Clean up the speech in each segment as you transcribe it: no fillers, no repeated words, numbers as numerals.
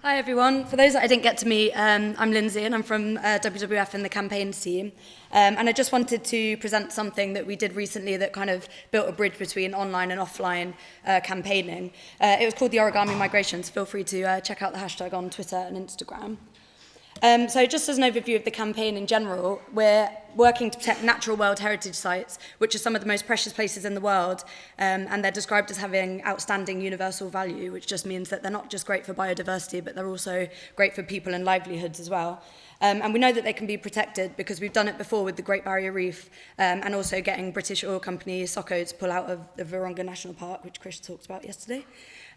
Hi everyone. For those that I didn't get to meet, I'm Lindsay and I'm from WWF in the campaigns team. And I just wanted to present something that we did recently that kind of built a bridge between online and offline campaigning. It was called the Origami Migration, so feel free to check out the hashtag on Twitter and Instagram. So just as an overview of the campaign in general, we're working to protect natural World Heritage Sites, which are some of the most precious places in the world, and they're described as having outstanding universal value, which just means that they're not just great for biodiversity, but they're also great for people and livelihoods as well. And we know that they can be protected because we've done it before with the Great Barrier Reef, and also getting British oil company Socco to pull out of the Virunga National Park, which Chris talked about yesterday.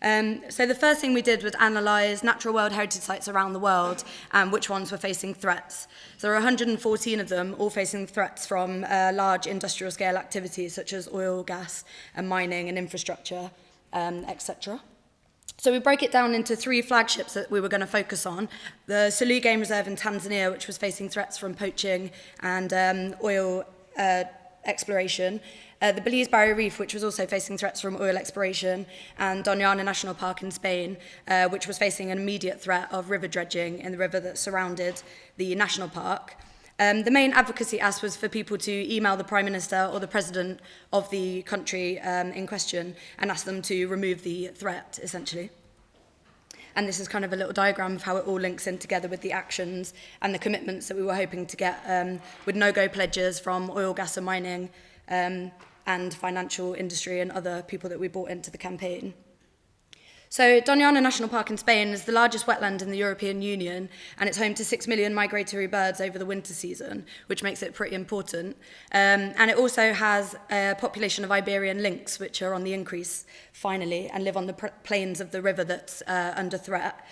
So the first thing we did was analyse natural World Heritage Sites around the world and which ones were facing threats. So there are 114 of them, all facing threats from large industrial scale activities such as oil, gas and mining and infrastructure, etc. So we break it down into 3 flagships that we were going to focus on. The Selous Game Reserve in Tanzania, which was facing threats from poaching and oil exploration. The Belize Barrier Reef, which was also facing threats from oil exploration, and Doñana National Park in Spain, which was facing an immediate threat of river dredging in the river that surrounded the national park. The main advocacy ask was for people to email the Prime Minister or the President of the country in question and ask them to remove the threat, essentially. And this is kind of a little diagram of how it all links in together with the actions and the commitments that we were hoping to get with no-go pledges from oil, gas and mining and financial industry and other people that we brought into the campaign. So Doñana National Park in Spain is the largest wetland in the European Union, and it's home to 6 million migratory birds over the winter season, which makes it pretty important. And it also has a population of Iberian lynx, which are on the increase, finally, and live on the plains of the river that's under threat.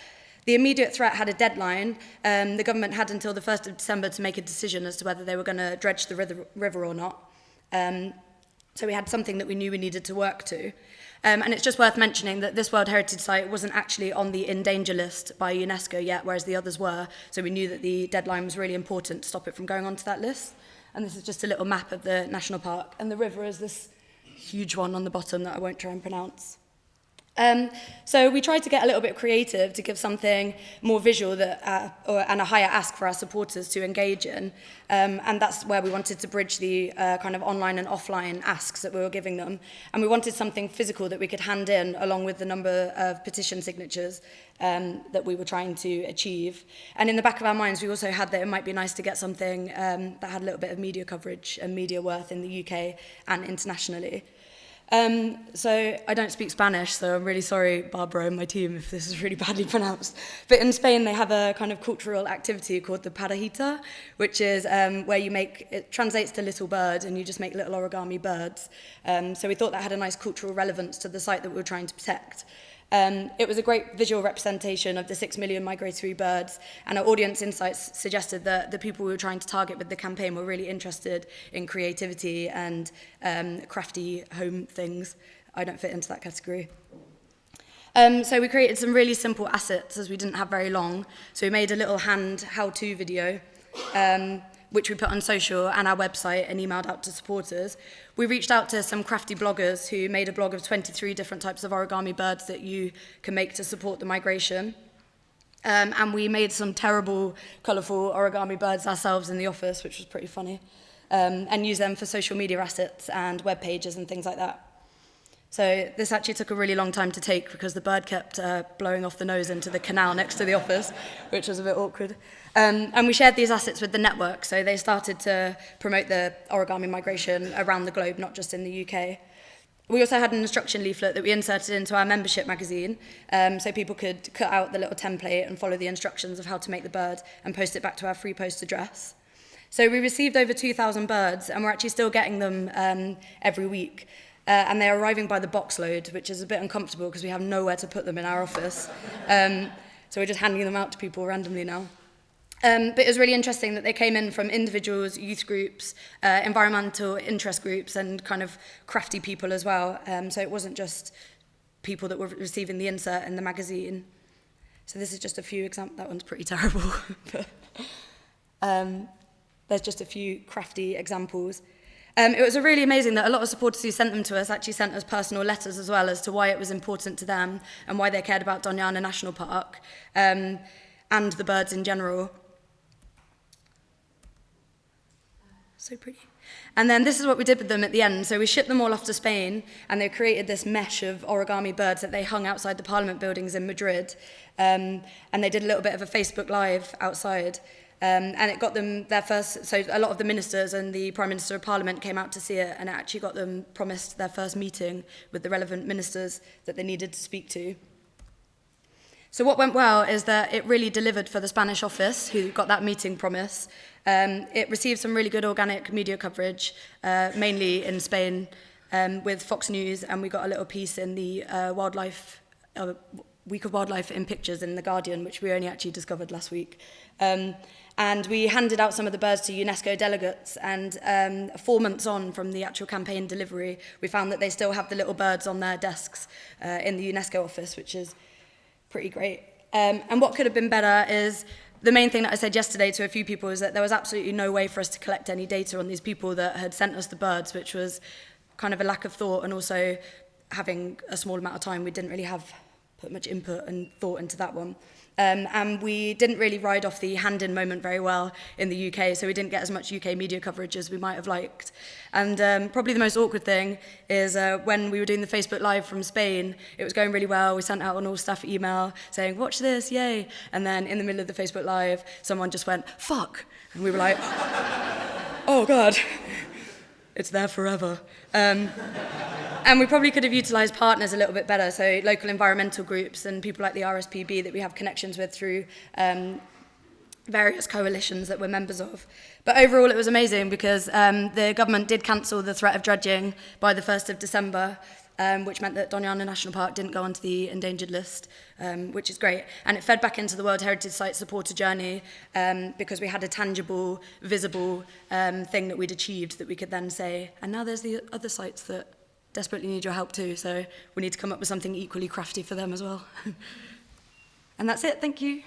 The immediate threat had a deadline. The government had until the 1st of December to make a decision as to whether they were going to dredge the river or not. So we had something that we knew we needed to work to. And it's just worth mentioning that this World Heritage Site wasn't actually on the in danger list by UNESCO yet, whereas the others were. So we knew that the deadline was really important to stop it from going onto that list. And this is just a little map of the national park. And the river is this huge one on the bottom that I won't try and pronounce. So we tried to get a little bit creative to give something more visual and a higher ask for our supporters to engage in. And that's where we wanted to bridge the kind of online and offline asks that we were giving them. And we wanted something physical that we could hand in along with the number of petition signatures that we were trying to achieve. And in the back of our minds, we also had that it might be nice to get something that had a little bit of media coverage and media worth in the UK and internationally. So I don't speak Spanish, so I'm really sorry, Barbara and my team, if this is really badly pronounced. But in Spain, they have a kind of cultural activity called the parejita, which is where it translates to little bird, and you just make little origami birds. So we thought that had a nice cultural relevance to the site that we were trying to protect. It was a great visual representation of the 6 million migratory birds, and our audience insights suggested that the people we were trying to target with the campaign were really interested in creativity and crafty home things. I don't fit into that category. So we created some really simple assets as we didn't have very long. So we made a little hand how-to video, which we put on social and our website and emailed out to supporters. We reached out to some crafty bloggers who made a blog of 23 different types of origami birds that you can make to support the migration. And we made some terrible, colourful origami birds ourselves in the office, which was pretty funny, and used them for social media assets and web pages and things like that. So this actually took a really long time to take because the bird kept blowing off the nose into the canal next to the office, which was a bit awkward. And we shared these assets with the network, so they started to promote the origami migration around the globe, not just in the UK. We also had an instruction leaflet that we inserted into our membership magazine, so people could cut out the little template and follow the instructions of how to make the bird and post it back to our free post address. So we received over 2,000 birds, and we're actually still getting them every week. And they're arriving by the box load, which is a bit uncomfortable because we have nowhere to put them in our office. So we're just handing them out to people randomly now. But it was really interesting that they came in from individuals, youth groups, environmental interest groups, and kind of crafty people as well. So it wasn't just people that were receiving the insert in the magazine. So this is just a few examples. That one's pretty terrible. But, there's just a few crafty examples. It was really amazing that a lot of supporters who sent them to us actually sent us personal letters as well as to why it was important to them and why they cared about Doñana National Park and the birds in general. So pretty. And then this is what we did with them at the end. So we shipped them all off to Spain, and they created this mesh of origami birds that they hung outside the Parliament buildings in Madrid. And they did a little bit of a Facebook Live outside. And it got them their first, so a lot of the ministers and the Prime Minister of Parliament came out to see it, and it actually got them promised their first meeting with the relevant ministers that they needed to speak to. So what went well is that it really delivered for the Spanish office, who got that meeting promise. It received some really good organic media coverage, mainly in Spain, with Fox News, and we got a little piece in the Week of Wildlife in Pictures in The Guardian, which we only actually discovered last week. And we handed out some of the birds to UNESCO delegates, and 4 months on from the actual campaign delivery, we found that they still have the little birds on their desks in the UNESCO office, which is pretty great. And what could have been better is, the main thing that I said yesterday to a few people is that there was absolutely no way for us to collect any data on these people that had sent us the birds, which was kind of a lack of thought, and also having a small amount of time, we didn't really put much input and thought into that one. And we didn't really ride off the hand-in moment very well in the UK, so we didn't get as much UK media coverage as we might have liked. And probably the most awkward thing is when we were doing the Facebook Live from Spain, it was going really well. We sent out an all-staff email saying, watch this, yay. And then in the middle of the Facebook Live, someone just went, fuck. And we were like, oh God, it's there forever. And we probably could have utilised partners a little bit better, so local environmental groups and people like the RSPB that we have connections with through various coalitions that we're members of. But overall, it was amazing because the government did cancel the threat of dredging by the 1st of December, which meant that Doñana National Park didn't go onto the endangered list, which is great. And it fed back into the World Heritage Site supporter journey because we had a tangible, visible thing that we'd achieved that we could then say, and now there's the other sites that desperately need your help too, so we need to come up with something equally crafty for them as well. And that's it, thank you.